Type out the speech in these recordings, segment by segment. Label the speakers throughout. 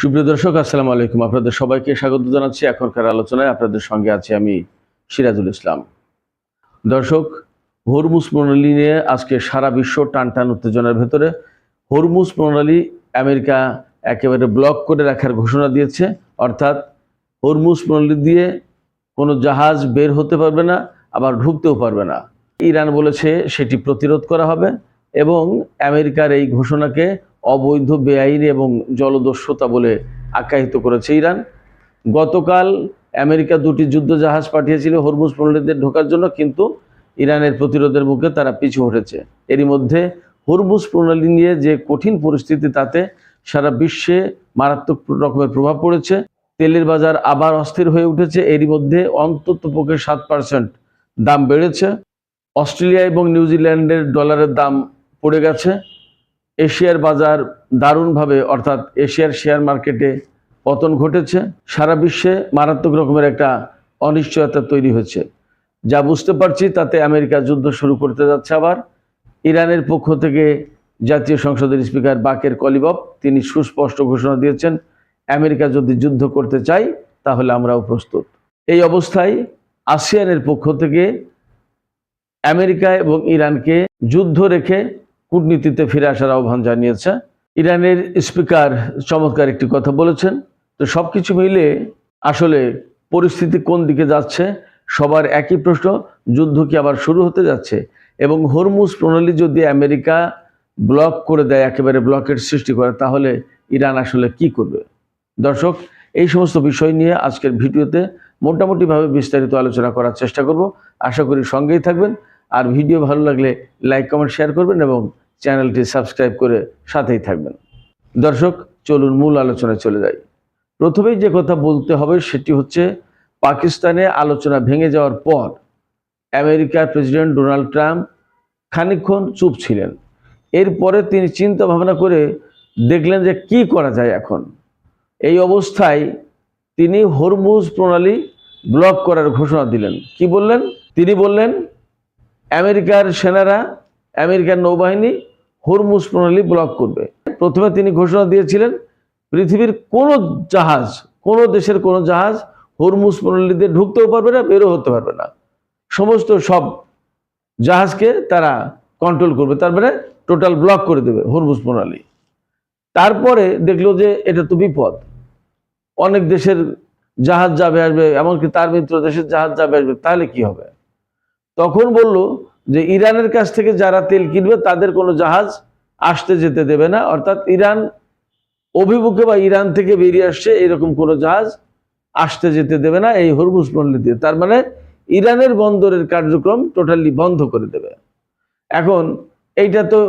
Speaker 1: সুপ্রিয় দর্শক, আসসালামু আলাইকুম। আপনাদের সবাইকে স্বাগত জানাচ্ছি এখনকার আলোচনায়। আপনাদের সঙ্গে আছি আমি সিরাজুল ইসলাম। দর্শক, হরমুজ প্রণালী নিয়ে আজকে সারা বিশ্ব টানটান উত্তেজনার ভেতরে। হরমুজ প্রণালী আমেরিকা একেবারে ব্লক করে রাখার ঘোষণা দিয়েছে, অর্থাৎ হরমুজ প্রণালী দিয়ে কোনো জাহাজ বের হতে পারবে না, আবার ঢুকতেও পারবে না। ইরান বলেছে সেটি প্রতিরোধ করা হবে এবং আমেরিকার এই ঘোষণাকে অবৈধ, বেআইনি এবং জলদস্যুতা বলে আখ্যায়িত করেছে ইরান। গতকাল আমেরিকা দুটি যুদ্ধ জাহাজ পাঠিয়েছিল হরমুজ প্রণালীতে ঢোকার জন্য, কিন্তু ইরানের প্রতিরোধের মুখে তারা পিছু হটেছে। এরই মধ্যে হরমুজ প্রণালী নিয়ে যে কঠিন পরিস্থিতি, তাতে সারা বিশ্বে মারাত্মক রকমের প্রভাব পড়েছে। তেলের বাজার আবার অস্থির হয়ে উঠেছে। এরই মধ্যে অন্ততপক্ষে 7% দাম বেড়েছে। অস্ট্রেলিয়া এবং নিউজিল্যান্ডের ডলারের দাম পড়ে গেছে। এশিয়ার বাজার দারুণভাবে, অর্থাৎ এশিয়ার শেয়ার মার্কেটে পতন ঘটেছে। সারা বিশ্বে মারাত্মক রকমের একটা অনিশ্চয়তা তৈরি হয়েছে। যা বুঝতে পারছি তাতে আমেরিকা যুদ্ধ শুরু করতে যাচ্ছে আবার। ইরানের পক্ষ থেকে জাতীয় সংসদের স্পিকার বাকের কলিবফ তিনি সুস্পষ্ট ঘোষণা দিয়েছেন, আমেরিকা যদি যুদ্ধ করতে চায় তাহলে আমরাও প্রস্তুত। এই অবস্থায় আসিয়ানের পক্ষ থেকে আমেরিকা এবং ইরানকে যুদ্ধ রেখে কূটনীতিতে ফিরে আসার আহ্বান জানিয়েছে। ইরানের স্পিকার চমৎকার একটি কথা বলেছেন। তো সবকিছু মিলে আসলে পরিস্থিতি কোন দিকে যাচ্ছে, সবার একই প্রশ্ন, যুদ্ধ কি আবার শুরু হতে যাচ্ছে? এবং হরমুজ প্রণালী যদি আমেরিকা ব্লক করে দেয়, একেবারে ব্লকের সৃষ্টি করে, তাহলে ইরান আসলে কি করবে? দর্শক, এই সমস্ত বিষয় নিয়ে আজকের ভিডিওতে মোটামুটিভাবে বিস্তারিত আলোচনা করার চেষ্টা করব। আশা করি সঙ্গেই থাকবেন। আর ভিডিও ভালো লাগলে লাইক, কমেন্ট, শেয়ার করবেন এবং চ্যানেলটি সাবস্ক্রাইব করে সাথেই থাকবেন। দর্শক, চলুন মূল আলোচনায় চলে যাই। প্রথমেই যে কথা বলতে হবে সেটি হচ্ছে, পাকিস্তানে আলোচনা ভেঙে যাওয়ার পর আমেরিকার প্রেসিডেন্ট ডোনাল্ড ট্রাম্প খানিকক্ষণ চুপ ছিলেন। এরপরে তিনি চিন্তা ভাবনা করে দেখলেন যে কি করা যায় এখন। এই অবস্থায় তিনি হরমুজ প্রণালী ব্লক করার ঘোষণা দিলেন। কি বললেন? তিনি বললেন আমেরিকার সেনারা, আমেরিকার নৌবাহিনী হরমুজ প্রণালী ব্লক করবে। প্রথমে তিনি ঘোষণা দিয়েছিলেন পৃথিবীর কোনো জাহাজ, কোনো দেশের কোনো জাহাজ হরমুজ প্রণালীতে ঢুকতেও পারবে না, বেরো হতে পারবে না। সমস্ত সব জাহাজকে তারা কন্ট্রোল করবে, তারপরে টোটাল ব্লক করে দেবে হরমুজ প্রণালী। তারপরে দেখলো যে এটা তো বিপদ, অনেক দেশের জাহাজ যাবে আসবে, এমনকি তার মিত্র দেশের জাহাজ যাবে আসবে, তাহলে কি হবে? তখন বলল যে ইরানের কাছ থেকে যারা তেল কিনবে তাদের কোনো জাহাজ আসতে যেতে দেবে না, অর্থাৎ ইরান অভিমুখে বা ইরান থেকে বেরিয়ে আসছে এরকম কোনো জাহাজ আসতে যেতে দেবে না এই হরমুজ প্রণালী দিয়ে। তার মানে ইরানের বন্দরের কার্যক্রম টোটালি বন্ধ করে দেবে। এখন এইটা তো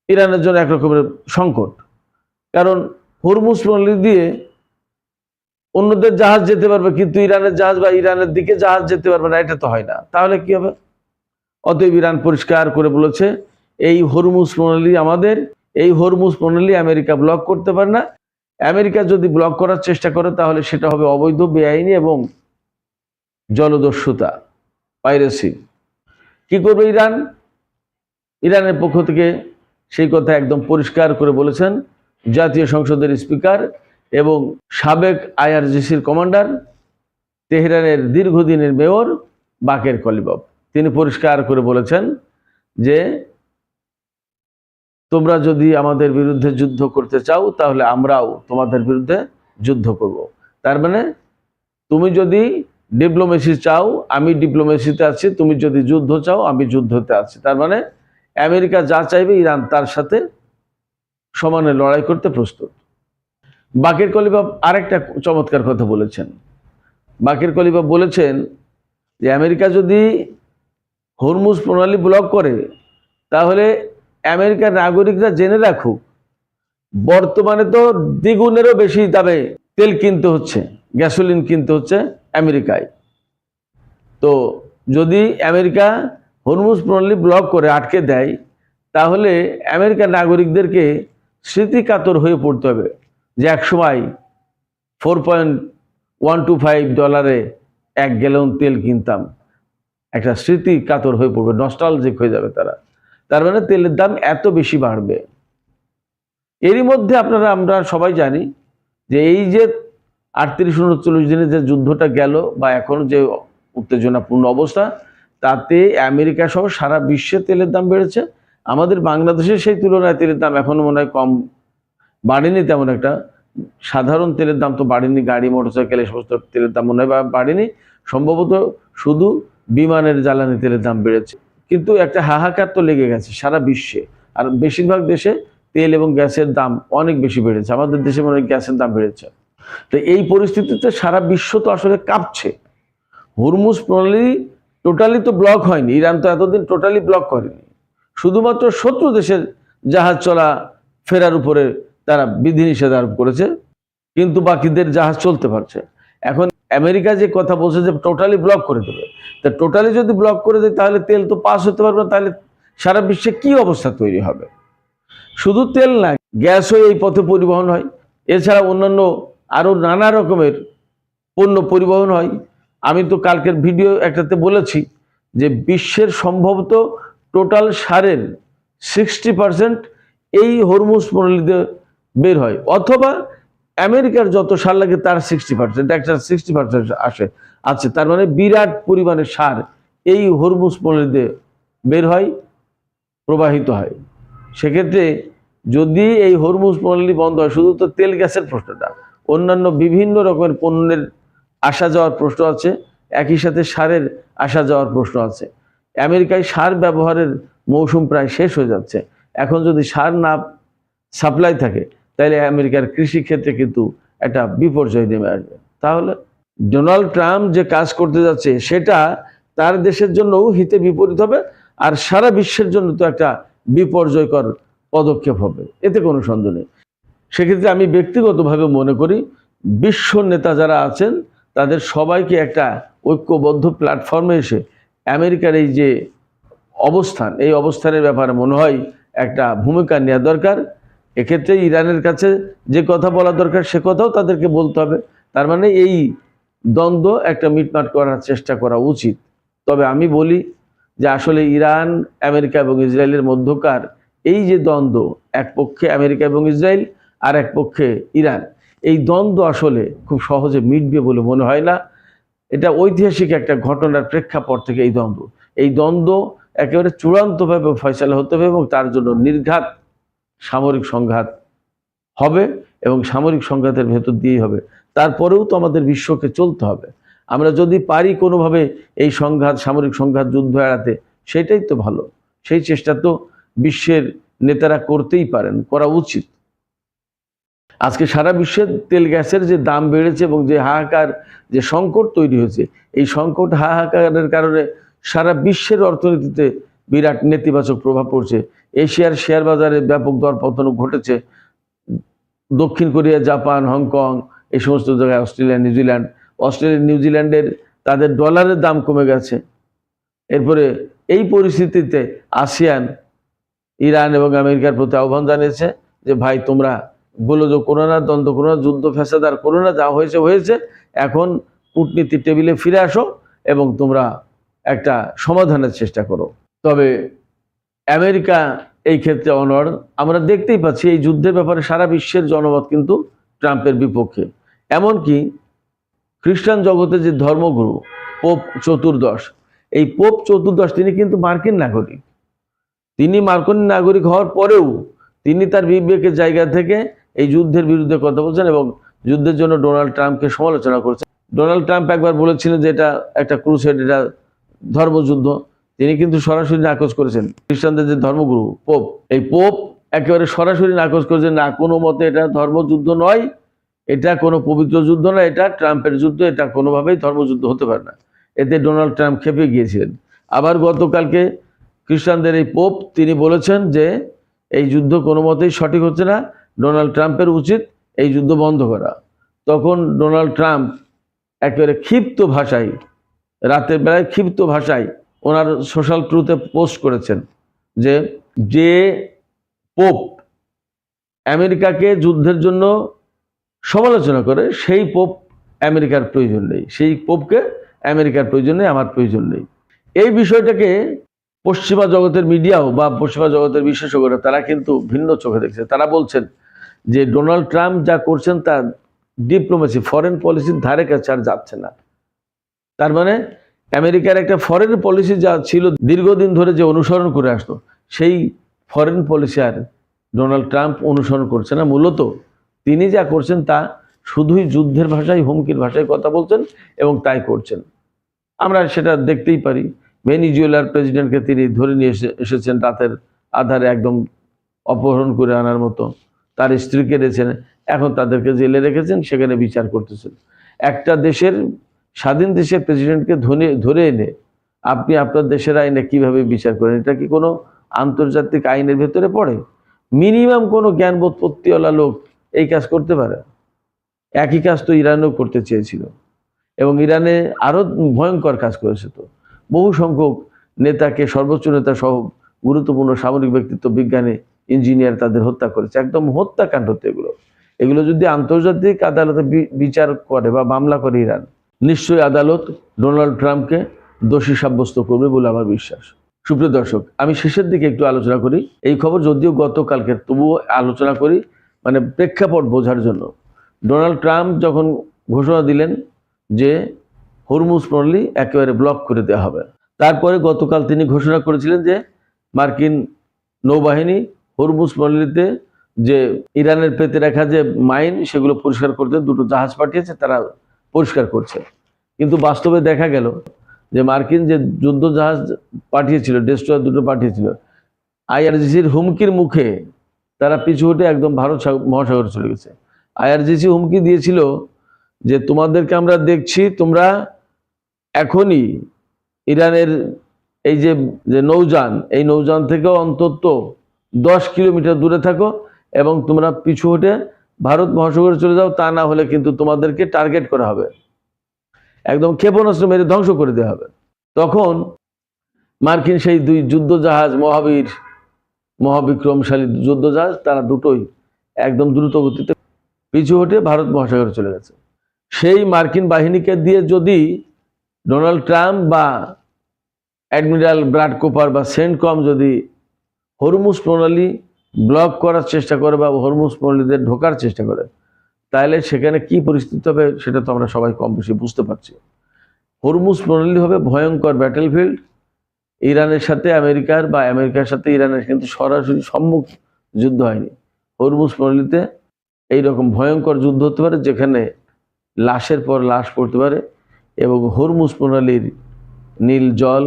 Speaker 1: ইরানের জন্য একরকমের সংকট, কারণ হরমুজ প্রণালী দিয়ে অন্যদের জাহাজ যেতে পারবে কিন্তু ইরানের জাহাজ বা ইরানের দিকে জাহাজ যেতে পারবে না, এটা তো হয় না। তাহলে কি হবে? অতএব ইরান পরিষ্কার করে বলেছে এই হরমুজ প্রণালী আমাদের, এই হরমুজ প্রণালী আমেরিকা ব্লক করতে পারে না। আমেরিকা যদি ব্লক করার চেষ্টা করে তাহলে সেটা হবে অবৈধ, বেআইনি এবং জলদস্যুতা, পাইরেসি। কি করবে ইরান? ইরানের পক্ষ থেকে সেই কথা একদম পরিষ্কার করে বলেছেন জাতীয় সংসদের স্পিকার এবং সাবেক আইআরজিসির কমান্ডার, তেহরানের দীর্ঘদিনের মেয়র বাকের কলিবফ। তিনি পরিষ্কার করে বলেছেন যে তোমরা যদি আমাদের বিরুদ্ধে যুদ্ধ করতে চাও তাহলে আমরাও তোমাদের বিরুদ্ধে যুদ্ধ করব। তার মানে তুমি যদি ডিপ্লোমেসি চাও আমি ডিপ্লোমেসিতে আছি, তুমি যদি যুদ্ধ চাও আমি যুদ্ধতে আছি। তার মানে আমেরিকা যা চাইবে ইরান তার সাথে সমানে লড়াই করতে প্রস্তুত। বাকের কলিবফ আরেকটা চমৎকার কথা বলেছেন। বাকের কলিবফ বলেছেন যে আমেরিকা যদি হরমুজ প্রণালী ব্লক করে তাহলে আমেরিকার নাগরিকরা জেনে রাখুক, বর্তমানে তো দ্বিগুণেরও বেশি দামে তেল কিনতে হচ্ছে, গ্যাসোলিন কিনতে হচ্ছে আমেরিকায়। তো যদি আমেরিকা হরমুজ প্রণালী ব্লক করে আটকে দেয় তাহলে আমেরিকার নাগরিকদেরকে স্মৃতিকাতর হয়ে পড়তে হবে যে একসময় $4.125 1 গ্যালন তেল কিনতাম। একটা স্মৃতি কাতর হয়ে পড়বে, নস্টালজিক হয়ে যাবে তারা। তার মানে তেলের দাম এত বেশি বাড়বে। এরই মধ্যে আমরা সবাই জানি যে এই যে 38-39 দিনের যে যুদ্ধটা গেল বা এখন যে উত্তেজনাপূর্ণ অবস্থা, তাতে আমেরিকা সহ সারা বিশ্বে তেলের দাম বেড়েছে। আমাদের বাংলাদেশে সেই তুলনায় তেলের দাম এখনো মনে হয় কম, বাড়েনি তেমন একটা। সাধারণ তেলের দাম তো বাড়েনি, গাড়ি মোটরসাইকেল এই সমস্ত তেলের দাম মনে হয় বাড়েনি, সম্ভবত শুধু বিমানের জ্বালানি তেলের দাম বেড়েছে। কিন্তু একটা হাহাকার তো লেগে গেছে সারা বিশ্বে, আর বেশিরভাগ দেশে তেল এবং গ্যাসের দাম অনেক বেশি বেড়েছে। আমাদের দেশে মনে হয় গ্যাসের দাম বেড়েছে। তো এই পরিস্থিতিতে সারা বিশ্ব তো আসলে কাঁপছে। হরমুজ প্রণালী টোটালি তো ব্লক হয়নি, ইরান তো এতদিন টোটালি ব্লক করেনি, শুধুমাত্র শত্রু দেশের জাহাজ চলা ফেরার উপরে তারা বিধিনিষেধ আরোপ করেছে, কিন্তু বাকিদের জাহাজ চলতে পারছে। এখন আমেরিকা যে কথা বলছে যে টোটালি ব্লক করে দেবে, তা টোটালি যদি ব্লক করে দেয় তাহলে তেল তো পাস হতে পারবে না, তাহলে সারা বিশ্বে কি অবস্থা তৈরি হবে। শুধু তেল না, গ্যাসও এই পথে পরিবহন হয়, এছাড়া অন্যান্য আরো নানা রকমের পণ্য পরিবহন হয়। আমি তো কালকের ভিডিও একটাতে বলেছি যে বিশ্বের সম্ভবত টোটাল সারের 60% এই হরমুজ প্রণালীতে বের হয়, অথবা আমেরিকার যত সার লাগে তার 60%, একটা 60% আছে। তার মানে বিরাট পরিমাণের সার এই হরমুজ প্রণালীতে বের হয়, প্রবাহিত হয়। সেক্ষেত্রে যদি এই হরমুজ প্রণালী বন্ধ হয়, শুধু তো তেল গ্যাসের প্রশ্নটা, অন্যান্য বিভিন্ন রকমের পণ্যের আসা যাওয়ার প্রশ্ন আছে, একই সাথে সারের আসা যাওয়ার প্রশ্ন আছে। আমেরিকায় সার ব্যবহারের মৌসুম প্রায় শেষ হয়ে যাচ্ছে। এখন যদি সার না সাপ্লাই থাকে তাহলে আমেরিকার কৃষি ক্ষেত্রে কিন্তু একটা বিপর্যয় নেমে আসবে। তাহলে ডোনাল্ড ট্রাম্প যে কাজ করতে যাচ্ছে সেটা তার দেশের জন্যও হিতে বিপরীত হবে, আর সারা বিশ্বের জন্য তো একটা বিপর্যয়কর পদক্ষেপ হবে, এতে কোনো সন্দেহ নেই। সেক্ষেত্রে আমি ব্যক্তিগতভাবে মনে করি বিশ্ব নেতা যারা আছেন তাদের সবাইকে একটা ঐক্যবদ্ধ প্ল্যাটফর্মে এসে আমেরিকার এই যে অবস্থান, এই অবস্থানের ব্যাপারে মনে হয় একটা ভূমিকা নেওয়া দরকার। এক্ষেত্রে ইরানের কাছে যে কথা বলা দরকার সে কথাও তাদেরকে বলতে হবে। তার মানে এই দ্বন্দ্ব একটা মিটমাট করার চেষ্টা করা উচিত। তবে আমি বলি যে আসলে ইরান, আমেরিকা এবং ইসরায়েলের মধ্যকার এই যে দ্বন্দ্ব, এক পক্ষে আমেরিকা এবং ইসরায়েল আর এক পক্ষে ইরান, এই দ্বন্দ্ব আসলে খুব সহজে মিটবে বলে মনে হয় না। এটা ঐতিহাসিক একটা ঘটনার প্রেক্ষাপট থেকে এই দ্বন্দ্ব একেবারে চূড়ান্তভাবে ফয়সালা হতে হবে এবং তার জন্য নির্ঘাত সামরিক সংঘাত হবে এবং সামরিক সংঘাতের ভেতর দিয়েই হবে। তারপরেও তো আমাদের বিশ্বকে চলতে হবে। আমরা যদি পারি কোনোভাবে এই সংঘাত, সামরিক সংঘাত, যুদ্ধ এড়াতে, সেটাই তো ভালো। সেই চেষ্টা তো বিশ্বের নেতারা করতেই পারেন, করা উচিত। আজকে সারা বিশ্বের তেল গ্যাসের যে দাম বেড়েছে এবং যে হাহাকার, যে সংকট তৈরি হয়েছে, এই সংকট হাহাকারের কারণে সারা বিশ্বের অর্থনীতিতে বিরাট নেতিবাচক প্রভাব পড়ছে। এশিয়ার শেয়ার বাজারে ব্যাপক দরপতন ঘটেছে। দক্ষিণ কোরিয়া, জাপান, হংকং, এই সমস্ত জায়গায়, অস্ট্রেলিয়া, নিউজিল্যান্ডের তাদের ডলারের দাম কমে গেছে। এরপরে এই পরিস্থিতিতে আসিয়ান ইরান এবং আমেরিকার প্রতি আহ্বান জানিয়েছে যে ভাই তোমরা গোলযোগ করো না, দ্বন্দ্ব করো না, যুদ্ধ ফ্যাসাদার করো না, যা হয়েছে হয়েছে, এখন কূটনীতির টেবিলে ফিরে আসো এবং তোমরা একটা সমাধানের চেষ্টা করো। তবে আমেরিকা এই ক্ষেত্রে অনড়। আমরা দেখতেই পাচ্ছি এই যুদ্ধের ব্যাপারে সারা বিশ্বের জনমত কিন্তু ট্রাম্পের বিপক্ষে। এমনকি খ্রিস্টান জগতের যে ধর্মগুরু পোপ চতুর্দশ, এই পোপ চতুর্দশ তিনি কিন্তু মার্কিন নাগরিক। তিনি মার্কিন নাগরিক হওয়ার পরেও তিনি তার বিবেকের জায়গা থেকে এই যুদ্ধের বিরুদ্ধে কথা বলছেন এবং যুদ্ধের জন্য ডোনাল্ড ট্রাম্পকে সমালোচনা করছেন। ডোনাল্ড ট্রাম্প একবার বলেছিলেন যে এটা একটা ক্রুসেড, এটা ধর্মযুদ্ধ। তিনি কিন্তু সরাসরি নাকচ করেছেন। খ্রিস্টানদের যে ধর্মগুরু পোপ, এই পোপ একেবারে সরাসরি নাকচ করেছেন, না কোনো মতে এটা ধর্মযুদ্ধ নয়, এটা কোনো পবিত্র যুদ্ধ নয়, এটা ট্রাম্পের যুদ্ধ, এটা কোনোভাবেই ধর্মযুদ্ধ হতে পারে না। এতে ডোনাল্ড ট্রাম্প খেপে গিয়েছিলেন। আবার গতকালকে খ্রিস্টানদের এই পোপ তিনি বলেছেন যে এই যুদ্ধ কোনো মতেই সঠিক হচ্ছে না, ডোনাল্ড ট্রাম্পের উচিত এই যুদ্ধ বন্ধ করা। তখন ডোনাল্ড ট্রাম্প একেবারে ক্ষিপ্ত ভাষায়, রাতের বেলায় ক্ষিপ্ত ভাষায় ওনার সোশ্যাল ট্রুথে পোস্ট করেছেন যে যে পোপ আমেরিকাকে যুদ্ধের জন্য সমালোচনা করে সেই পোপ আমেরিকার প্রয়োজন নেই, সেই পোপকে আমেরিকার প্রয়োজন নেই, আমার প্রয়োজন নেই। এই বিষয়টাকে পশ্চিমা জগতের মিডিয়াও বা পশ্চিমা জগতের বিশেষজ্ঞরা তারা কিন্তু ভিন্ন চোখে দেখছে। তারা বলছেন যে ডোনাল্ড ট্রাম্প যা করছেন তা ডিপ্লোমেসি, ফরেন পলিসির ধারে কাছে আর যাচ্ছে না। তার মানে আমেরিকার একটা ফরেন পলিসি যা ছিল দীর্ঘদিন ধরে যে অনুসরণ করে আসতো, সেই ফরেন পলিসি আর ডোনাল্ড ট্রাম্প অনুসরণ করছে না। মূলত তিনি যা করছেন তা শুধুই যুদ্ধের ভাষায়, হুমকির ভাষায় কথা বলছেন এবং তাই করছেন। আমরা সেটা দেখতেই পারি। ভেনিজুয়েলার প্রেসিডেন্টকে তিনি ধরে নিয়ে এসেছেন রাতের আধারে, একদম অপহরণ করে আনার মতো। তার স্ত্রীকে রেখেছেন, এখন তাদেরকে জেলে রেখেছেন, সেখানে বিচার করতেছেন। একটা দেশের, স্বাধীন দেশের প্রেসিডেন্টকে ধরে এনে আপনি আপনার দেশের আইনে কিভাবে বিচার করেন? এটা কি কোনো আন্তর্জাতিক আইনের ভেতরে পড়ে? মিনিমাম কোনো জ্ঞানবোধ পত্তিওয়ালা লোক এই কাজ করতে পারে? একই কাজ তো ইরানও করতে চেয়েছিল, এবং ইরানে আরো ভয়ঙ্কর কাজ করেছে। তো বহু সংখ্যক নেতাকে, সর্বোচ্চ নেতা সহ গুরুত্বপূর্ণ সামরিক ব্যক্তিত্ব, বিজ্ঞানী, ইঞ্জিনিয়ার তাদের হত্যা করেছে। একদম হত্যাকাণ্ড। এগুলো যদি আন্তর্জাতিক আদালতে বিচার করে বা মামলা করে ইরান, নিশ্চয়ই আদালত ডোনাল্ড ট্রাম্পকে দোষী সাব্যস্ত করবে বলে আমার বিশ্বাস। সুপ্রিয় দর্শক, আমি শেষের দিকে একটু আলোচনা করি এই খবর, যদিও গতকালকে, তবুও আলোচনা করি মানে প্রেক্ষাপট বোঝার জন্য। ডোনাল্ড ট্রাম্প যখন ঘোষণা দিলেন যে হরমুজ প্রণালী একেবারে ব্লক করে দেওয়া হবে, তারপরে গতকাল তিনি ঘোষণা করেছিলেন যে মার্কিন নৌবাহিনী হরমুজ প্রণালীতে যে ইরানের পেতে রাখা যে মাইন, সেগুলো পরিষ্কার করতে দুটো জাহাজ পাঠিয়েছে, তারা পরিষ্কার করছে। কিন্তু বাস্তবে দেখা গেল যে মার্কিন যে যুদ্ধ জাহাজ পাঠিয়েছিল, ডেস্ট্রয়ার দুটো পাঠিয়েছিল, আইআরজিসির হুমকির মুখে তারা পিছু হটে একদম ভারত মহাসাগরে চলে গেছে। আইআরজিসি হুমকি দিয়েছিল যে তোমাদেরকে আমরা দেখছি, তোমরা এখনই ইরানের এই যে নৌযান, এই নৌযান থেকে অন্তত 10 কিলোমিটার দূরে থাকো এবং তোমরা পিছু হটে ভারত মহাসাগরে চলে যাও, তা না হলে কিন্তু তোমাদেরকে টার্গেট করা হবে, একদম ক্ষেপণাস্ত্র মেরে ধ্বংস করে দেওয়া হবে। তখন মার্কিন সেই দুই যুদ্ধ জাহাজ, মহাবিক্রমশালী যুদ্ধ জাহাজ, তারা দুটোই একদম দ্রুত গতিতে পিছু হটে ভারত মহাসাগরে চলে গেছে। সেই মার্কিন বাহিনীকে দিয়ে যদি ডোনাল্ড ট্রাম্প বা অ্যাডমিরাল ব্রাড কোপার বা সেন্টকম যদি হরমুজ প্রণালী ব্লক করার চেষ্টা করে বা হরমুজ প্রণালীতে ঢোকার চেষ্টা করে, তাহলে সেখানে কি পরিস্থিতি হবে সেটা তো আমরা সবাই কম বেশি বুঝতে পারছি। হরমুজ প্রণালী হবে ভয়ঙ্কর ব্যাটেলফিল্ড। ইরানের সাথে আমেরিকার বা আমেরিকার সাথে ইরানের কিন্তু সরাসরি সম্মুখ যুদ্ধ হয়নি। হরমুজ প্রণালীতে এইরকম ভয়ঙ্কর যুদ্ধ হতে পারে, যেখানে লাশের পর লাশ পড়তে পারে এবং হরমুজ প্রণালীর নীল জল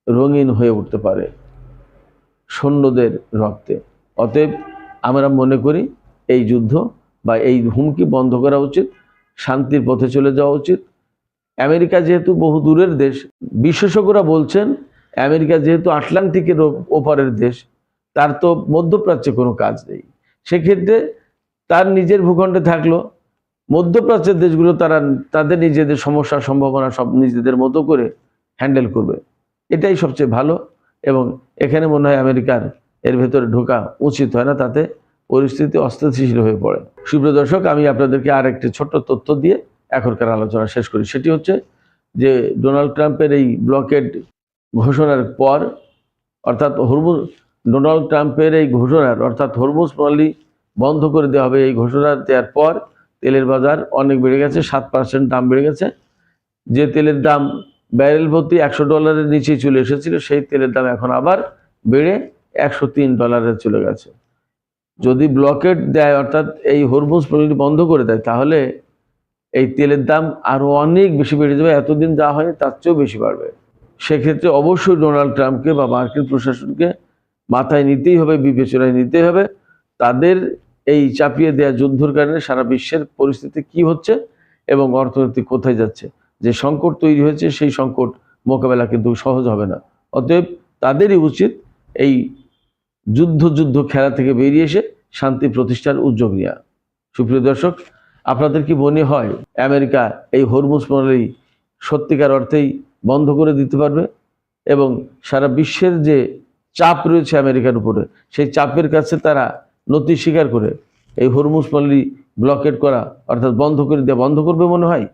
Speaker 1: রঙিন হয়ে উঠতে পারে সৈন্যদের রক্তে। অতএব আমরা মনে করি এই যুদ্ধ বা এই হুমকি বন্ধ করা উচিত, শান্তির পথে চলে যাওয়া উচিত। আমেরিকা যেহেতু বহু দূরের দেশ, বিশেষজ্ঞরা বলছেন আমেরিকা যেহেতু আটলান্টিকের ওপারের দেশ, তার তো মধ্যপ্রাচ্যে কোনো কাজ নেই। সেক্ষেত্রে তার নিজের ভূখণ্ডে থাকলো, মধ্যপ্রাচ্যের দেশগুলো তারা তাদের নিজেদের সমস্যার সম্ভাবনা সব নিজেদের মতো করে হ্যান্ডেল করবে, এটাই সবচেয়ে ভালো। এবং এখানে মনে হয় আমেরিকার এর ভেতরে ঢোকা উচিত হয় না, তাতে পরিস্থিতি অস্থিতিশীল হয়ে পড়ে। সুপ্রিয় দর্শক, আমি আপনাদেরকে আর একটি ছোট্ট তথ্য দিয়ে এখনকার আলোচনা শেষ করি। সেটি হচ্ছে যে ডোনাল্ড ট্রাম্পের এই ব্লকেড ঘোষণার পর, অর্থাৎ ডোনাল্ড ট্রাম্পের এই ঘোষণার অর্থাৎ হরমুজ প্রণালী বন্ধ করে দেওয়া হবে, এই ঘোষণা দেওয়ার পর তেলের বাজার অনেক বেড়ে গেছে, 7% দাম বেড়ে গেছে। যে তেলের দাম ব্যারেল প্রতি $100 নিচেই চলে এসেছিল, সেই তেলের দাম এখন আবার বেড়ে $103 চলে গেছে। যদি ব্লকেট দেয়, অর্থাৎ এই হরমুজ প্রণালী বন্ধ করে দেয়, তাহলে এই তেলের দাম আরো অনেক বেশি বেড়ে যাবে, এতদিন যা হয় তার চেয়েও বেশি বাড়বে। সেক্ষেত্রে অবশ্যই ডোনাল্ড ট্রাম্পকে বা মার্কিন প্রশাসনকে মাথায় নিতেই হবে, বিবেচনায় নিতে হবে তাদের এই চাপিয়ে দেওয়া যুদ্ধের কারণে সারা বিশ্বের পরিস্থিতি কি হচ্ছে এবং অর্থনীতি কোথায় যাচ্ছে। যে সংকট তৈরি হয়েছে, সেই সংকট মোকাবেলা কিন্তু সহজ হবে না। অতএব তাদেরই উচিত এই যুদ্ধ খেলা থেকে বেরিয়ে এসে শান্তি প্রতিষ্ঠার উদ্যোগ নেওয়া। সুপ্রিয় দর্শক, আপনাদের কি মনে হয় আমেরিকা এই হরমুজ প্রণালী সত্যিকার অর্থেই বন্ধ করে দিতে পারবে এবং সারা বিশ্বের যে চাপ রয়েছে আমেরিকার উপরে, সেই চাপের কাছে তারা নতি স্বীকার করে এই হরমুজ প্রণালী ব্লকেট করা অর্থাৎ বন্ধ করে দেওয়া বন্ধ করবে মনে হয়?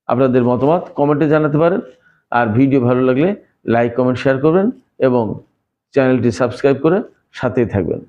Speaker 1: আপনাদের মতামত কমেন্টে জানাতে পারেন। আর ভিডিও ভালো লাগলে লাইক, কমেন্ট, শেয়ার করবেন এবং চ্যানেলটি সাবস্ক্রাইব করে সাথেই থাকবেন।